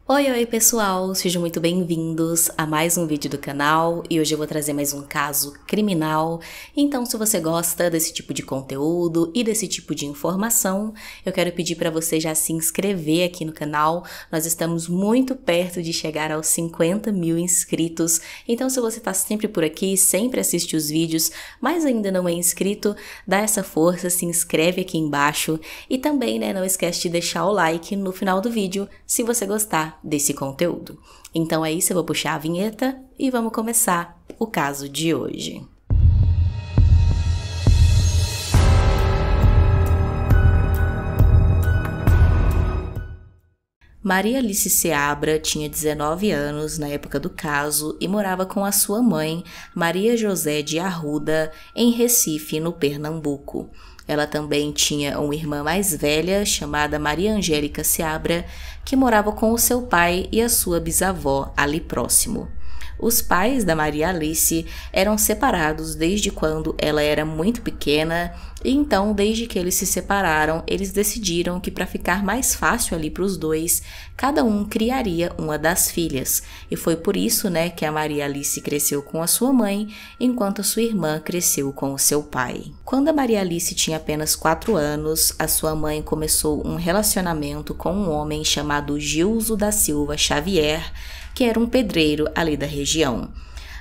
Oi pessoal, sejam muito bem-vindos a mais um vídeo do canal e hoje eu vou trazer mais um caso criminal. Então, se você gosta desse tipo de conteúdo e desse tipo de informação, eu quero pedir para você já se inscrever aqui no canal. Nós estamos muito perto de chegar aos 50 mil inscritos, então se você está sempre por aqui, sempre assiste os vídeos, mas ainda não é inscrito, dá essa força, se inscreve aqui embaixo e também, não esquece de deixar o like no final do vídeo se você gostar desse conteúdo. Então é isso, eu vou puxar a vinheta e vamos começar o caso de hoje. Maria Alice Seabra tinha 19 anos na época do caso e morava com a sua mãe, Maria José de Arruda, em Recife, no Pernambuco. Ela também tinha uma irmã mais velha, chamada Maria Angélica Seabra, que morava com o seu pai e a sua bisavó ali próximo. Os pais da Maria Alice eram separados desde quando ela era muito pequena, e então, desde que eles se separaram, eles decidiram que para ficar mais fácil ali para os dois, cada um criaria uma das filhas. E foi por isso, que a Maria Alice cresceu com a sua mãe, enquanto a sua irmã cresceu com o seu pai. Quando a Maria Alice tinha apenas 4 anos, a sua mãe começou um relacionamento com um homem chamado Gilzo da Silva Xavier, que era um pedreiro ali da região.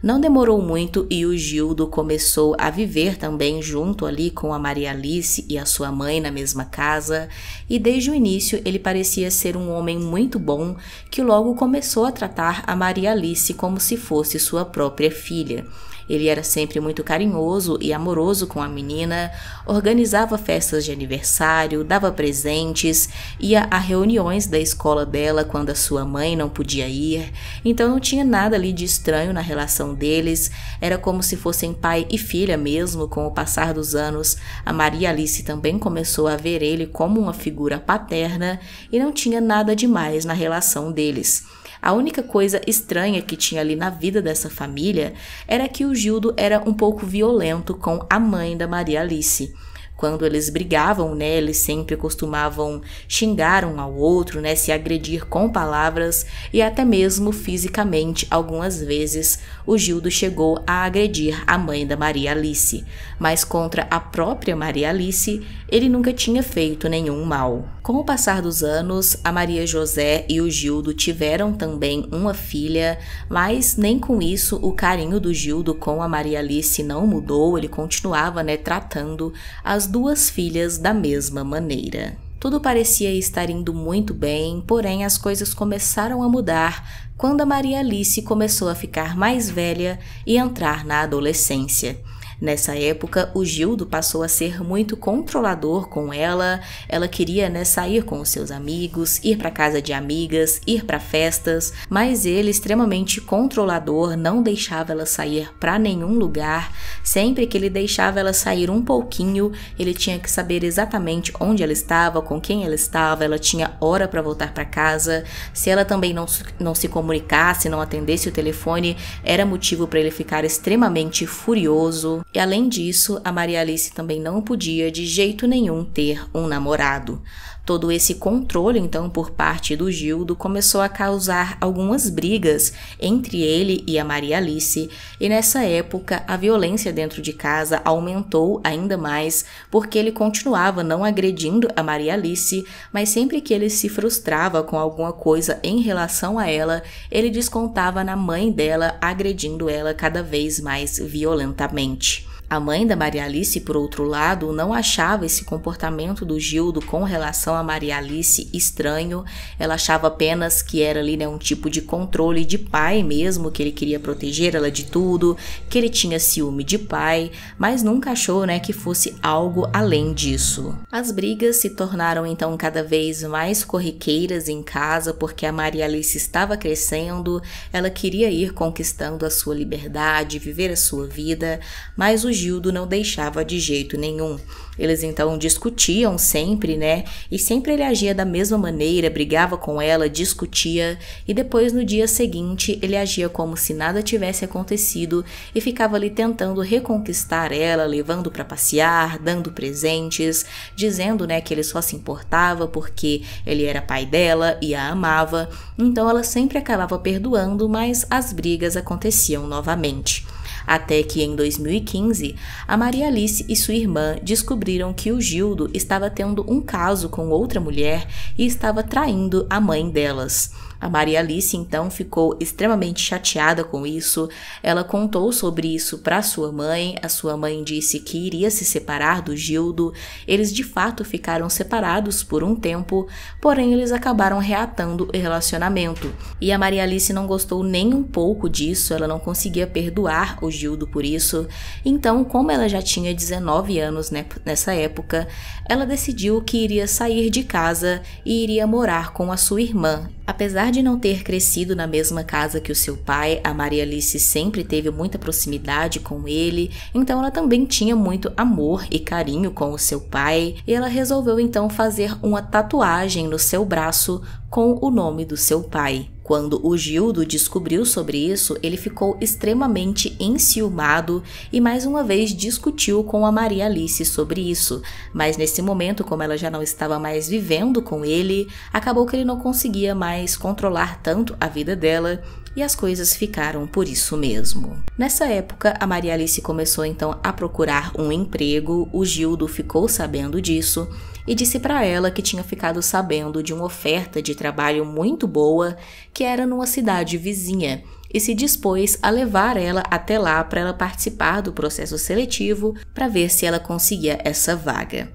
Não demorou muito e o Gildo começou a viver também junto ali com a Maria Alice e a sua mãe na mesma casa, e desde o início ele parecia ser um homem muito bom que logo começou a tratar a Maria Alice como se fosse sua própria filha. Ele era sempre muito carinhoso e amoroso com a menina, organizava festas de aniversário, dava presentes, ia a reuniões da escola dela quando a sua mãe não podia ir, então não tinha nada ali de estranho na relação deles, era como se fossem pai e filha mesmo. Com o passar dos anos, a Maria Alice também começou a ver ele como uma figura paterna e não tinha nada demais na relação deles. A única coisa estranha que tinha ali na vida dessa família era que o Gildo era um pouco violento com a mãe da Maria Alice. Quando eles brigavam, eles sempre costumavam xingar um ao outro, se agredir com palavras e até mesmo fisicamente. Algumas vezes o Gildo chegou a agredir a mãe da Maria Alice, mas contra a própria Maria Alice ele nunca tinha feito nenhum mal. Com o passar dos anos, a Maria José e o Gildo tiveram também uma filha, mas nem com isso o carinho do Gildo com a Maria Alice não mudou, ele continuava tratando as duas filhas da mesma maneira. Tudo parecia estar indo muito bem, porém as coisas começaram a mudar quando a Maria Alice começou a ficar mais velha e entrar na adolescência. Nessa época, o Gildo passou a ser muito controlador com ela. Ela queria, sair com os seus amigos, ir para casa de amigas, ir para festas, mas ele, extremamente controlador, não deixava ela sair para nenhum lugar. Sempre que ele deixava ela sair um pouquinho, ele tinha que saber exatamente onde ela estava, com quem ela tinha hora para voltar para casa. Se ela também não se comunicasse, não atendesse o telefone, era motivo para ele ficar extremamente furioso. E além disso, a Maria Alice também não podia de jeito nenhum ter um namorado. Todo esse controle, então, por parte do Gildo começou a causar algumas brigas entre ele e a Maria Alice, e nessa época a violência dentro de casa aumentou ainda mais, porque ele continuava não agredindo a Maria Alice, mas sempre que ele se frustrava com alguma coisa em relação a ela, ele descontava na mãe dela, agredindo ela cada vez mais violentamente. A mãe da Maria Alice, por outro lado, não achava esse comportamento do Gildo com relação a Maria Alice estranho. Ela achava apenas que era ali um tipo de controle de pai mesmo, que ele queria proteger ela de tudo, que ele tinha ciúme de pai, mas nunca achou que fosse algo além disso. As brigas se tornaram então cada vez mais corriqueiras em casa, porque a Maria Alice estava crescendo, ela queria ir conquistando a sua liberdade, viver a sua vida, mas o Gildo não deixava de jeito nenhum. Eles então discutiam sempre, né? E sempre ele agia da mesma maneira, brigava com ela, discutia, e depois no dia seguinte ele agia como se nada tivesse acontecido e ficava ali tentando reconquistar ela, levando para passear, dando presentes, dizendo, né, que ele só se importava porque ele era pai dela e a amava. Então ela sempre acabava perdoando, mas as brigas aconteciam novamente. Até que em 2015, a Maria Alice e sua irmã descobriram que o Gildo estava tendo um caso com outra mulher e estava traindo a mãe delas. A Maria Alice então ficou extremamente chateada com isso. Ela contou sobre isso para sua mãe. A sua mãe disse que iria se separar do Gildo. Eles de fato ficaram separados por um tempo, porém eles acabaram reatando o relacionamento. E a Maria Alice não gostou nem um pouco disso, ela não conseguia perdoar o Gildo por isso. Então, como ela já tinha 19 anos, né, nessa época, ela decidiu que iria sair de casa e iria morar com a sua irmã. Apesar de não ter crescido na mesma casa que o seu pai, a Maria Alice sempre teve muita proximidade com ele, então ela também tinha muito amor e carinho com o seu pai, e ela resolveu então fazer uma tatuagem no seu braço com o nome do seu pai. Quando o Gildo descobriu sobre isso, ele ficou extremamente enciumado e mais uma vez discutiu com a Maria Alice sobre isso. Mas nesse momento, como ela já não estava mais vivendo com ele, acabou que ele não conseguia mais controlar tanto a vida dela e as coisas ficaram por isso mesmo. Nessa época, a Maria Alice começou então a procurar um emprego. O Gildo ficou sabendo disso e disse para ela que tinha ficado sabendo de uma oferta de trabalho muito boa que era numa cidade vizinha e se dispôs a levar ela até lá para ela participar do processo seletivo para ver se ela conseguia essa vaga.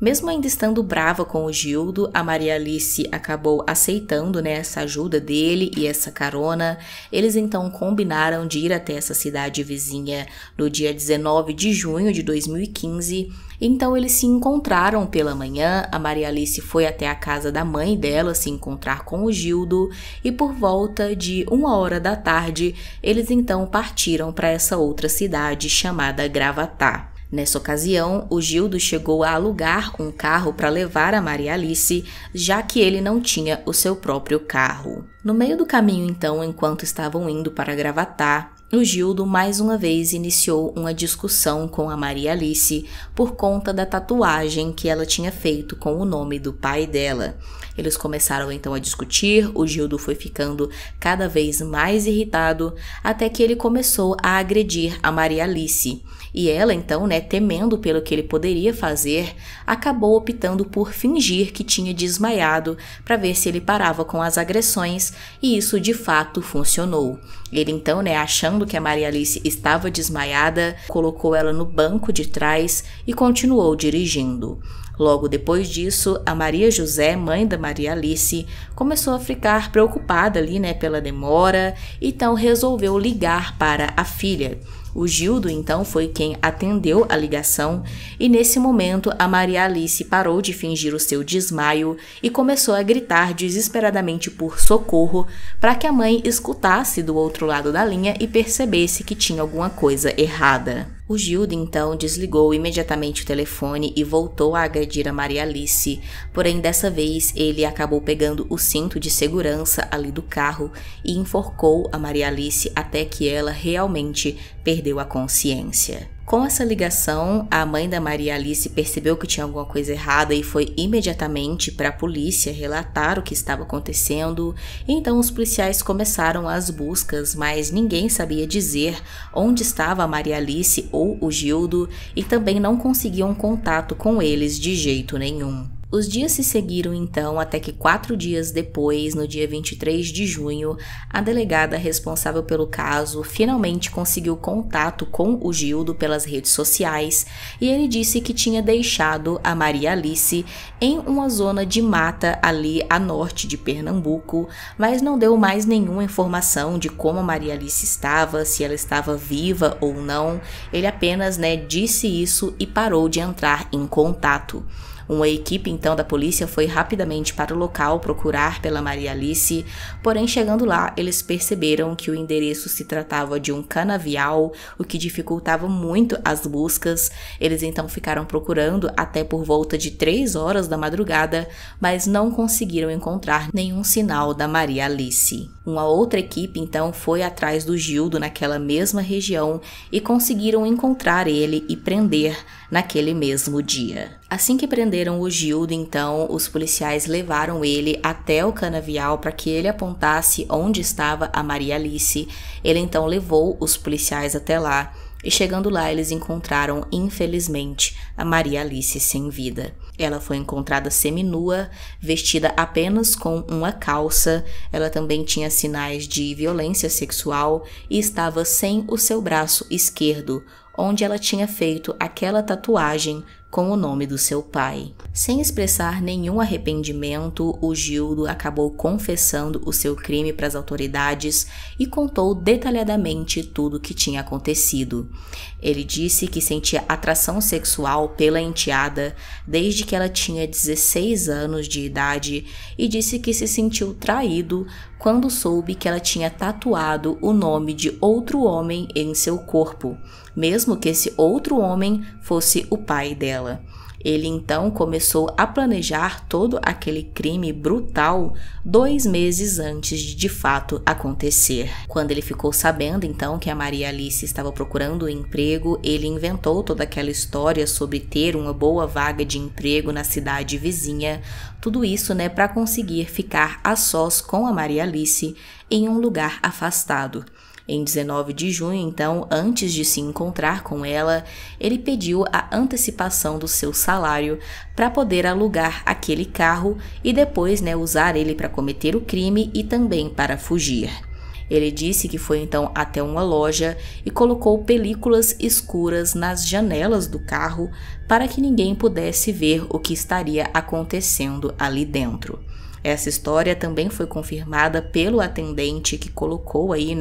Mesmo ainda estando brava com o Gildo, a Maria Alice acabou aceitando, né, essa ajuda dele e essa carona. Eles então combinaram de ir até essa cidade vizinha no dia 19 de junho de 2015. Então eles se encontraram pela manhã, a Maria Alice foi até a casa da mãe dela se encontrar com o Gildo e por volta de 1h da tarde eles então partiram para essa outra cidade chamada Gravatá. Nessa ocasião, o Gildo chegou a alugar um carro para levar a Maria Alice, já que ele não tinha o seu próprio carro. No meio do caminho, então, enquanto estavam indo para Gravatá, o Gildo mais uma vez iniciou uma discussão com a Maria Alice por conta da tatuagem que ela tinha feito com o nome do pai dela. Eles começaram então a discutir, o Gildo foi ficando cada vez mais irritado, até que ele começou a agredir a Maria Alice. E ela então, né, temendo pelo que ele poderia fazer, acabou optando por fingir que tinha desmaiado para ver se ele parava com as agressões, e isso de fato funcionou. Ele então, né, achando que a Maria Alice estava desmaiada, colocou ela no banco de trás e continuou dirigindo. Logo depois disso, a Maria José, mãe da Maria Alice, começou a ficar preocupada ali, né, pela demora, então resolveu ligar para a filha. O Gildo, então, foi quem atendeu a ligação e, nesse momento, a Maria Alice parou de fingir o seu desmaio e começou a gritar desesperadamente por socorro para que a mãe escutasse do outro lado da linha e percebesse que tinha alguma coisa errada. O Gildo, então, desligou imediatamente o telefone e voltou a agredir a Maria Alice, porém, dessa vez, ele acabou pegando o cinto de segurança ali do carro e enforcou a Maria Alice até que ela realmente perdeu a consciência. Com essa ligação, a mãe da Maria Alice percebeu que tinha alguma coisa errada e foi imediatamente para a polícia relatar o que estava acontecendo. Então os policiais começaram as buscas, mas ninguém sabia dizer onde estava a Maria Alice ou o Gildo e também não conseguiam contato com eles de jeito nenhum. Os dias se seguiram então até que 4 dias depois, no dia 23 de junho, a delegada responsável pelo caso finalmente conseguiu contato com o Gildo pelas redes sociais e ele disse que tinha deixado a Maria Alice em uma zona de mata ali a norte de Pernambuco, mas não deu mais nenhuma informação de como a Maria Alice estava, se ela estava viva ou não. Ele apenas, disse isso e parou de entrar em contato. Uma equipe então da polícia foi rapidamente para o local procurar pela Maria Alice, porém chegando lá eles perceberam que o endereço se tratava de um canavial, o que dificultava muito as buscas. Eles então ficaram procurando até por volta de 3 horas da madrugada, mas não conseguiram encontrar nenhum sinal da Maria Alice. Uma outra equipe então foi atrás do Gildo naquela mesma região e conseguiram encontrar ele e prender naquele mesmo dia. Assim que prenderam o Gildo, então, os policiais levaram ele até o canavial para que ele apontasse onde estava a Maria Alice. Ele então levou os policiais até lá e chegando lá eles encontraram, infelizmente, a Maria Alice sem vida. Ela foi encontrada seminua, vestida apenas com uma calça. Ela também tinha sinais de violência sexual e estava sem o seu braço esquerdo, onde ela tinha feito aquela tatuagem com o nome do seu pai. Sem expressar nenhum arrependimento, o Gildo acabou confessando o seu crime para as autoridades e contou detalhadamente tudo o que tinha acontecido. Ele disse que sentia atração sexual pela enteada desde que ela tinha 16 anos de idade e disse que se sentiu traído quando soube que ela tinha tatuado o nome de outro homem em seu corpo, mesmo que esse outro homem fosse o pai dela. Ele então começou a planejar todo aquele crime brutal 2 meses antes de fato acontecer. Quando ele ficou sabendo então que a Maria Alice estava procurando um emprego, ele inventou toda aquela história sobre ter uma boa vaga de emprego na cidade vizinha. Tudo isso, para conseguir ficar a sós com a Maria Alice em um lugar afastado. Em 19 de junho, então, antes de se encontrar com ela, ele pediu a antecipação do seu salário para poder alugar aquele carro e depois, usar ele para cometer o crime e também para fugir. Ele disse que foi então até uma loja e colocou películas escuras nas janelas do carro para que ninguém pudesse ver o que estaria acontecendo ali dentro. Essa história também foi confirmada pelo atendente que colocou aí,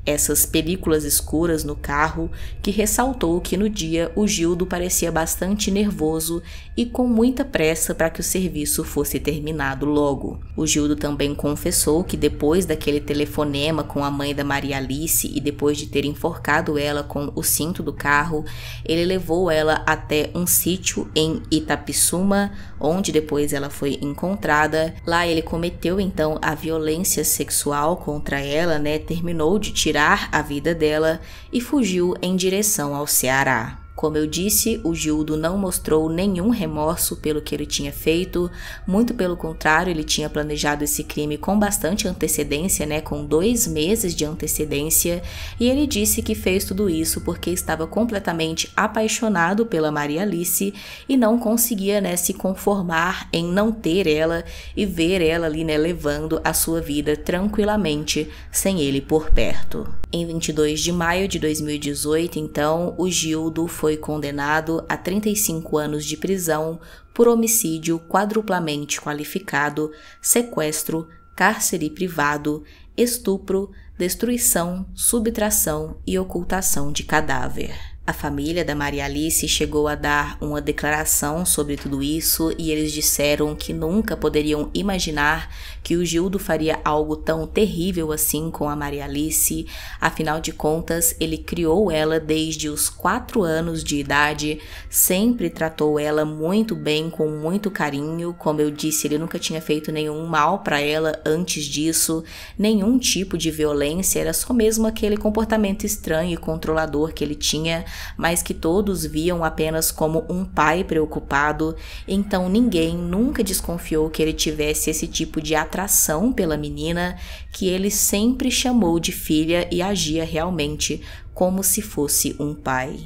essas películas escuras no carro, que ressaltou que no dia o Gildo parecia bastante nervoso e com muita pressa para que o serviço fosse terminado logo. O Gildo também confessou que depois daquele telefonema com a mãe da Maria Alice e depois de ter enforcado ela com o cinto do carro, ele levou ela até um sítio em Itapissuma, onde depois ela foi encontrada. Lá ele cometeu então a violência sexual contra ela, terminou de tirar a vida dela e fugiu em direção ao Ceará. Como eu disse, o Gildo não mostrou nenhum remorso pelo que ele tinha feito, muito pelo contrário, ele tinha planejado esse crime com bastante antecedência, com 2 meses de antecedência, e ele disse que fez tudo isso porque estava completamente apaixonado pela Maria Alice e não conseguia, se conformar em não ter ela e ver ela ali, levando a sua vida tranquilamente sem ele por perto. Em 22 de maio de 2018, então, o Gildo foi condenado a 35 anos de prisão por homicídio quadruplamente qualificado, sequestro, cárcere privado, estupro, destruição, subtração e ocultação de cadáver. A família da Maria Alice chegou a dar uma declaração sobre tudo isso e eles disseram que nunca poderiam imaginar que o Gildo faria algo tão terrível assim com a Maria Alice. Afinal de contas, ele criou ela desde os 4 anos de idade, sempre tratou ela muito bem, com muito carinho. Como eu disse, ele nunca tinha feito nenhum mal para ela antes disso, nenhum tipo de violência, era só mesmo aquele comportamento estranho e controlador que ele tinha, mas que todos viam apenas como um pai preocupado. Então ninguém nunca desconfiou que ele tivesse esse tipo de atração pela menina, que ele sempre chamou de filha e agia realmente como se fosse um pai.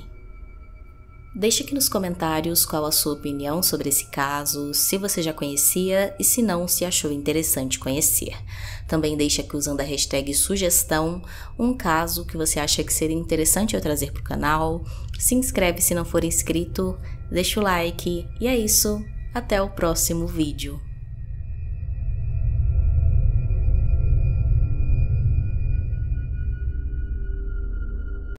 Deixe aqui nos comentários qual a sua opinião sobre esse caso, se você já conhecia e se não, se achou interessante conhecer. Também deixe aqui usando a hashtag sugestão um caso que você acha que seria interessante eu trazer para o canal. Se inscreve se não for inscrito, deixa o like e é isso, até o próximo vídeo.